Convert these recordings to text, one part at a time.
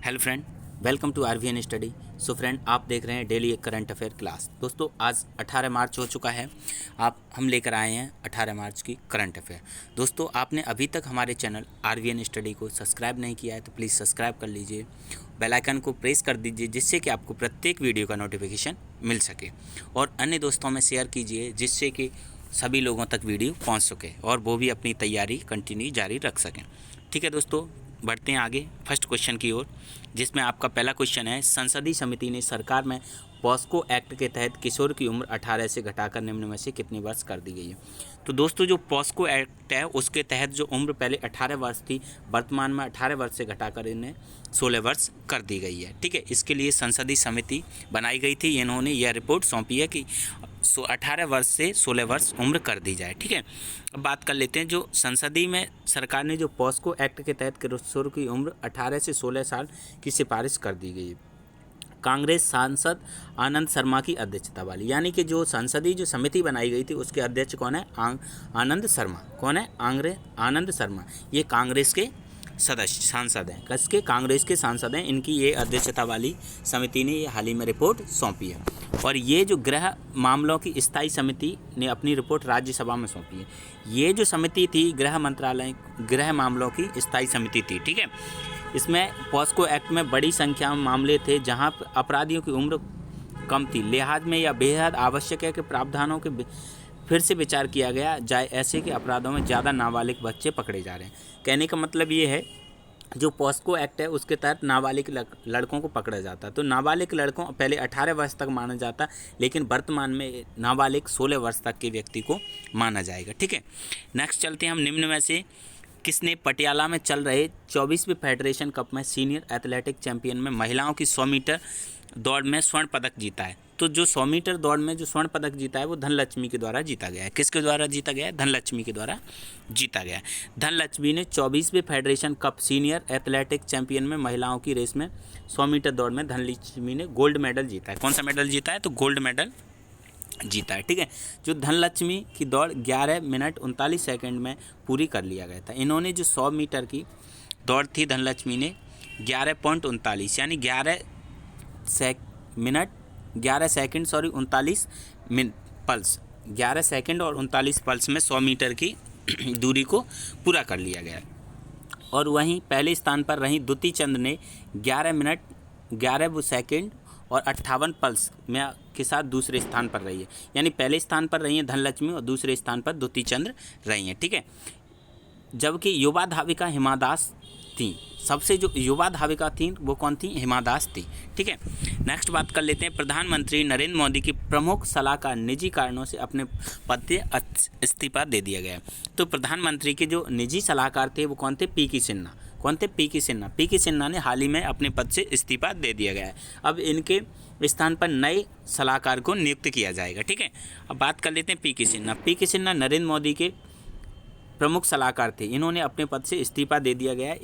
Hello friend, welcome to RVN study. So friend, आप देख रहे हैं डेली एक करंट अफेयर क्लास। दोस्तों, आज 18 मार्च हो चुका है। हम लेकर आए हैं 18 मार्च की करंट अफेयर। दोस्तों, आपने अभी तक हमारे चैनल आरवीएन स्टडी को सब्सक्राइब नहीं किया है तो प्लीज़ सब्सक्राइब कर लीजिए, बेल आइकन को प्रेस कर दीजिए जिससे कि आपको प्रत्येक वीडियो का नोटिफिकेशन मिल सके, और अन्य दोस्तों में शेयर कीजिए जिससे कि सभी लोगों तक वीडियो पहुँच सके और वो भी अपनी तैयारी कंटिन्यू जारी रख सकें। ठीक है दोस्तों, बढ़ते हैं आगे फर्स्ट क्वेश्चन की ओर, जिसमें आपका पहला क्वेश्चन है, संसदीय समिति ने सरकार में पॉस्को एक्ट के तहत किशोर की उम्र 18 से घटाकर निम्न में से कितनी वर्ष कर दी गई है। तो दोस्तों, जो पॉस्को एक्ट है उसके तहत जो उम्र पहले 18 वर्ष थी, वर्तमान में 18 वर्ष से घटाकर इन्हें 16 वर्ष कर दी गई है। ठीक है, इसके लिए संसदीय समिति बनाई गई थी। इन्होंने यह रिपोर्ट सौंपी है कि 18 वर्ष से 16 वर्ष उम्र कर दी जाए। ठीक है, अब बात कर लेते हैं, जो संसदीय में सरकार ने जो पॉस्को एक्ट के तहत किशोर की उम्र 18 से 16 साल की सिफारिश कर दी गई है। कांग्रेस सांसद आनंद शर्मा की अध्यक्षता वाली, यानी कि जो संसदीय जो समिति बनाई गई थी उसके अध्यक्ष कौन है? आनंद शर्मा। कौन है? आनंद शर्मा। ये कांग्रेस के सदस्य सांसद हैं। किसके? कांग्रेस के सांसद हैं। इनकी ये अध्यक्षता वाली समिति ने ये हाल ही में रिपोर्ट सौंपी है, और ये जो गृह मामलों की स्थायी समिति ने अपनी रिपोर्ट राज्यसभा में सौंपी है। ये जो समिति थी गृह मंत्रालय गृह मामलों की स्थायी समिति थी। ठीक है, इसमें पॉस्को एक्ट में बड़ी संख्या में मामले थे जहां अपराधियों की उम्र कम थी। लिहाज में यह बेहद आवश्यक है कि प्रावधानों के फिर से विचार किया गया जाए। ऐसे के अपराधों में ज़्यादा नाबालिग बच्चे पकड़े जा रहे हैं। कहने का मतलब ये है, जो पॉस्को एक्ट है उसके तहत नाबालिग लड़कों को पकड़ा जाता, तो नाबालिग लड़कों पहले 18 वर्ष तक माना जाता, लेकिन वर्तमान में नाबालिग 16 वर्ष तक के व्यक्ति को माना जाएगा। ठीक है, नेक्स्ट चलते हैं हम। निम्न में से किसने पटियाला में चल रहे 24वें फेडरेशन कप में सीनियर एथलेटिक चैंपियन में महिलाओं की 100 मीटर दौड़ में स्वर्ण पदक जीता है? तो जो 100 मीटर दौड़ में जो स्वर्ण पदक जीता है वो धनलक्ष्मी के द्वारा जीता गया है। किसके द्वारा जीता गया है? धनलक्ष्मी के द्वारा जीता गया है। धनलक्ष्मी ने 24वें federation cup senior athletic champion में महिलाओं की रेस में 100 मीटर दौड़ में धनलक्ष्मी ने गोल्ड मेडल जीता है। कौन सा मेडल जीता है? तो गोल्ड मेडल जीता है। ठीक है, जो धनलक्ष्मी की दौड़ 11 मिनट 39 सेकंड में पूरी कर लिया गया था। इन्होंने जो 100 मीटर की दौड़ थी धनलक्ष्मी ने 11.39 यानी 11 सेकंड 39 मिनट पल्स 11 सेकंड और 39 पल्स में 100 मीटर की दूरी को पूरा कर लिया गया। और वहीं पहले स्थान पर रही द्युति चंद ने 11 मिनट 11 सेकंड और 58 पल्स में के साथ दूसरे स्थान पर रही है। यानी पहले स्थान पर रही है धनलक्ष्मी और दूसरे स्थान पर द्युति चंद रही हैं। ठीक है, जबकि युवा धाविका हिमा दास थी। सबसे जो युवा धाविका थी वो कौन थी? हिमा दास थी। ठीक है, नेक्स्ट बात कर लेते हैं। प्रधानमंत्री नरेंद्र मोदी की प्रमुख सलाहकार निजी कारणों से अपने पद से इस्तीफा दे दिया गया। तो प्रधानमंत्री के जो निजी सलाहकार थे वो कौन थे? पी.के. सिन्हा। कौन थे? पी.के. सिन्हा। पी.के. सिन्हा ने हाल ही में अपने पद से इस्तीफा दे दिया गया है। अब इनके स्थान पर नए सलाहकार को नियुक्त किया जाएगा। ठीक है, अब बात कर लेते हैं पी.के. सिन्हा। पी.के. सिन्हा नरेंद्र मोदी के प्रमुख सलाहकार थे। इन्होंने अपने पद से इस्तीफा दे दिया गया है।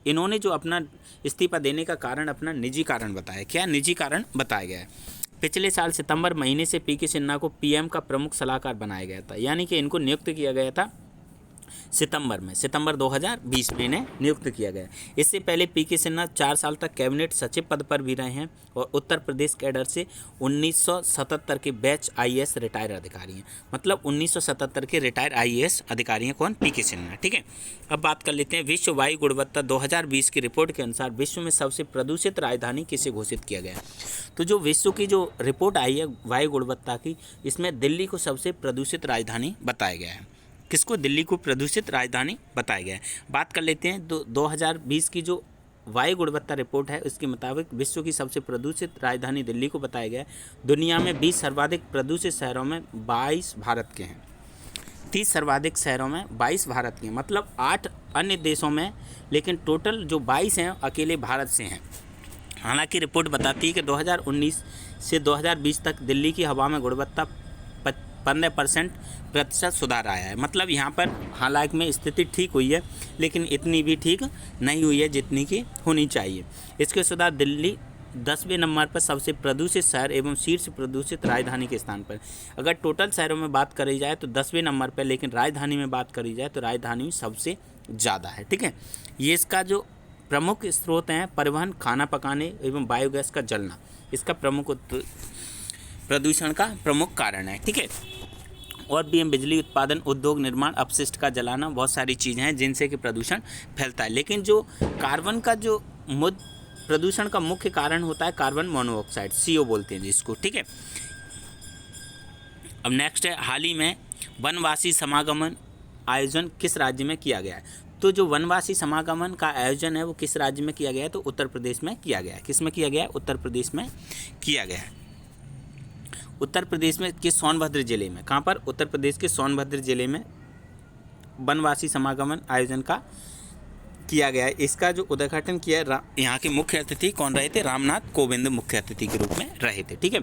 इन्होंने जो अपना इस्तीफा देने का कारण अपना निजी कारण बताया। क्या निजी कारण बताया गया है? पिछले साल सितंबर महीने से पी.के. सिन्हा को पीएम का प्रमुख सलाहकार बनाया गया था, यानी कि इनको नियुक्त किया गया था सितंबर 2020 में इन्हें नियुक्त किया गया। इससे पहले पी.के. सिन्हा 4 साल तक कैबिनेट सचिव पद पर भी रहे हैं और उत्तर प्रदेश कैडर से 1977 के बैच आईएएस रिटायर अधिकारी हैं। मतलब 1977 के रिटायर आईएएस अधिकारी हैं कौन? पी.के. सिन्हा। ठीक है, अब बात कर लेते हैं। विश्व वायु गुणवत्ता 2020 की रिपोर्ट के अनुसार विश्व में सबसे प्रदूषित राजधानी किसे घोषित किया गया? तो जो विश्व की जो रिपोर्ट आई है वायु गुणवत्ता की, इसमें दिल्ली को सबसे प्रदूषित राजधानी बताया गया है। किसको? दिल्ली को प्रदूषित राजधानी बताया गया है। बात कर लेते हैं 2020 की जो वायु गुणवत्ता रिपोर्ट है उसके मुताबिक विश्व की सबसे प्रदूषित राजधानी दिल्ली को बताया गया है। दुनिया में 20 सर्वाधिक प्रदूषित शहरों में 22 भारत के हैं। 30 सर्वाधिक शहरों में 22 भारत के हैं, मतलब 8 अन्य देशों में, लेकिन टोटल जो 22 हैं अकेले भारत से हैं। हालांकि रिपोर्ट बताती है कि 2019 से 2020 तक दिल्ली की हवा में गुणवत्ता 15% सुधार आया है। मतलब यहाँ पर हालांकि में स्थिति ठीक हुई है, लेकिन इतनी भी ठीक नहीं हुई है जितनी की होनी चाहिए। इसके सुधार दिल्ली 10वें नंबर पर सबसे प्रदूषित शहर एवं शीर्ष प्रदूषित राजधानी के स्थान पर। अगर टोटल शहरों में बात करी जाए तो 10वें नंबर पर, लेकिन राजधानी में बात करी जाए तो राजधानी सबसे ज़्यादा है। ठीक है, ये इसका जो प्रमुख स्रोत हैं परिवहन, खाना पकाने एवं बायोगैस का जलना, इसका प्रमुख प्रदूषण का प्रमुख कारण है। ठीक है, और भी हम बिजली उत्पादन, उद्योग निर्माण, अपशिष्ट का जलाना, बहुत सारी चीज़ें हैं जिनसे कि प्रदूषण फैलता है। लेकिन जो कार्बन का जो प्रदूषण का मुख्य कारण होता है कार्बन मोनोऑक्साइड, CO बोलते हैं जिसको। ठीक है, अब नेक्स्ट है, हाल ही में वनवासी समागमन आयोजन किस राज्य में किया गया है? तो जो वनवासी समागमन का आयोजन है वो किस राज्य में किया गया है? तो उत्तर प्रदेश में किया गया है। किस में किया गया है? उत्तर प्रदेश में किया गया है। उत्तर प्रदेश में किस सोनभद्र जिले में? कहाँ पर? उत्तर प्रदेश के सोनभद्र जिले में वनवासी समागमन आयोजन का किया गया है। इसका जो उद्घाटन किया, यहाँ के मुख्य अतिथि कौन रहे थे? रामनाथ कोविंद मुख्य अतिथि के रूप में रहे थे। ठीक है,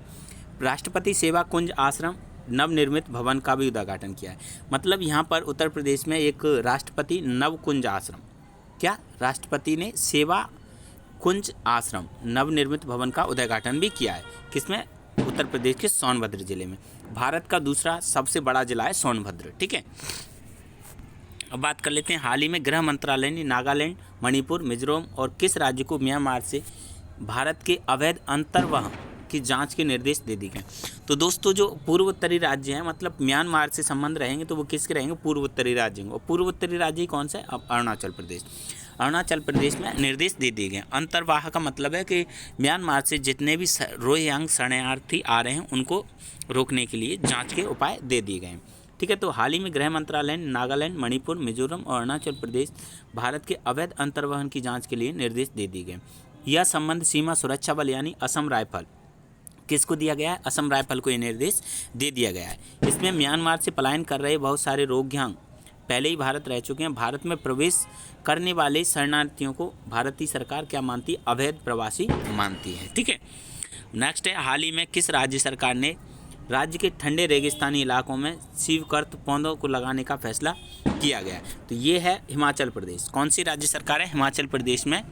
राष्ट्रपति सेवा कुंज आश्रम नवनिर्मित भवन का भी उद्घाटन किया है। मतलब यहाँ पर उत्तर प्रदेश में एक राष्ट्रपति नवकुंज आश्रम, क्या राष्ट्रपति ने सेवा कुंज आश्रम नवनिर्मित भवन का उद्घाटन भी किया है। किसमें? उत्तर प्रदेश के सोनभद्र जिले में। भारत का दूसरा सबसे बड़ा जिला है सोनभद्र। ठीक है, अब बात कर लेते हैं, हाल ही में गृह मंत्रालय ने नागालैंड, मणिपुर, मिजोरम और किस राज्य को म्यांमार से भारत के अवैध अंतर्वहन की जांच के निर्देश दे दिए गए? तो दोस्तों जो पूर्वोत्तरी राज्य हैं, मतलब म्यांमार से संबंध रहेंगे तो वो किसके रहेंगे? पूर्वोत्तरी राज्य। और पूर्वोत्तरी राज्य कौन सा है? अब अरुणाचल प्रदेश। अरुणाचल प्रदेश में निर्देश दे दिए गए। अंतर्वाह का मतलब है कि म्यांमार से जितने भी रोहिंग्या शरणार्थी आ रहे हैं उनको रोकने के लिए जाँच के उपाय दे दिए गए हैं। ठीक है, तो हाल ही में गृह मंत्रालय ने नागालैंड, मणिपुर, मिजोरम और अरुणाचल प्रदेश भारत के अवैध अंतर्वहन की जांच के लिए निर्देश दे दिए गए। यह संबंध सीमा सुरक्षा बल यानी असम राइफल किसको दिया गया है? असम राइफल को ये निर्देश दे दिया गया है। इसमें म्यांमार से पलायन कर रहे बहुत सारे रोहिंग्या पहले ही भारत रह चुके हैं। भारत में प्रवेश करने वाले शरणार्थियों को भारतीय सरकार क्या मानती है? अवैध प्रवासी मानती है। ठीक है, नेक्स्ट है, हाल ही में किस राज्य सरकार ने राज्य के ठंडे रेगिस्तानी इलाकों में स्वीकृत पौधों को लगाने का फैसला किया गया? तो ये है हिमाचल प्रदेश। कौन सी राज्य सरकार है? हिमाचल प्रदेश में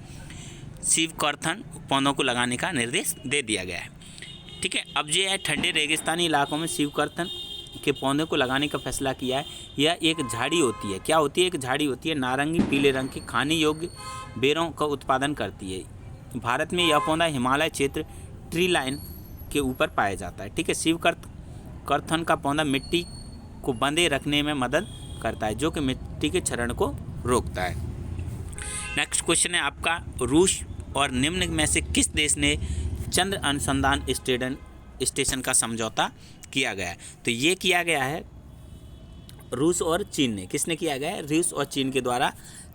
स्वीकृत पौधों को लगाने का निर्देश दे दिया गया है। ठीक है, अब ये है, ठंडे रेगिस्तानी इलाकों में स्वीकृत के पौधे को लगाने का फैसला किया है। यह एक झाड़ी होती है। क्या होती है? एक झाड़ी होती है, नारंगी पीले रंग की, खाने योग्य बेरों का उत्पादन करती है। भारत में यह पौधा हिमालय क्षेत्र ट्री लाइन के ऊपर पाया जाता है। ठीक है, स्वीकृत का पौधा मिट्टी को बंधे रखने में मदद करता है, जो कि मिट्टी के क्षरण को रोकता है। नेक्स्ट क्वेश्चन है आपका, रूस और निम्न में से किस देश ने चंद्र अनुसंधान स्टेशन का समझौता किया गया है? तो ये किया गया है रूस और चीन ने। किसने किया गया है? रूस और चीन के द्वारा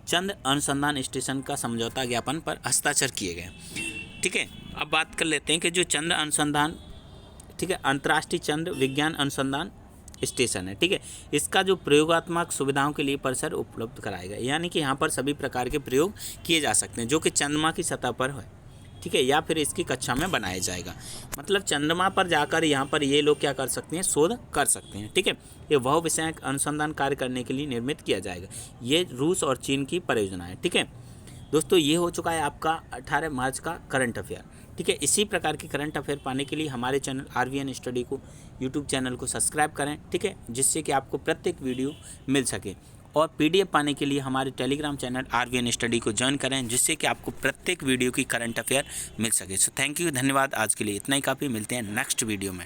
चंद्र अनुसंधान स्टेशन का समझौता ज्ञापन पर हस्ताक्षर किए गए। ठीक है, अब बात कर लेते हैं कि जो चंद्र अनुसंधान, ठीक है, अंतर्राष्ट्रीय चंद्र विज्ञान अनुसंधान स्टेशन है। ठीक है, इसका जो प्रयोगात्मक सुविधाओं के लिए परिसर उपलब्ध कराएगा, यानी कि यहाँ पर सभी प्रकार के प्रयोग किए जा सकते हैं जो कि चंद्रमा की सतह पर है। ठीक है, या फिर इसकी कक्षा में बनाया जाएगा। मतलब चंद्रमा पर जाकर यहाँ पर ये लोग क्या कर सकते हैं? शोध कर सकते हैं। ठीक है, ये वह विषयक अनुसंधान कार्य करने के लिए निर्मित किया जाएगा। ये रूस और चीन की परियोजना है। ठीक है दोस्तों, ये हो चुका है आपका 18 मार्च का करंट अफेयर। ठीक है, इसी प्रकार के करंट अफेयर पाने के लिए हमारे चैनल RVN स्टडी को यूट्यूब चैनल को सब्सक्राइब करें। ठीक है, जिससे कि आपको प्रत्येक वीडियो मिल सके। और PDF पाने के लिए हमारे टेलीग्राम चैनल RVN स्टडी को ज्वाइन करें, जिससे कि आपको प्रत्येक वीडियो की करंट अफेयर मिल सके। सो थैंक यू, धन्यवाद। आज के लिए इतना ही काफ़ी। मिलते हैं नेक्स्ट वीडियो में।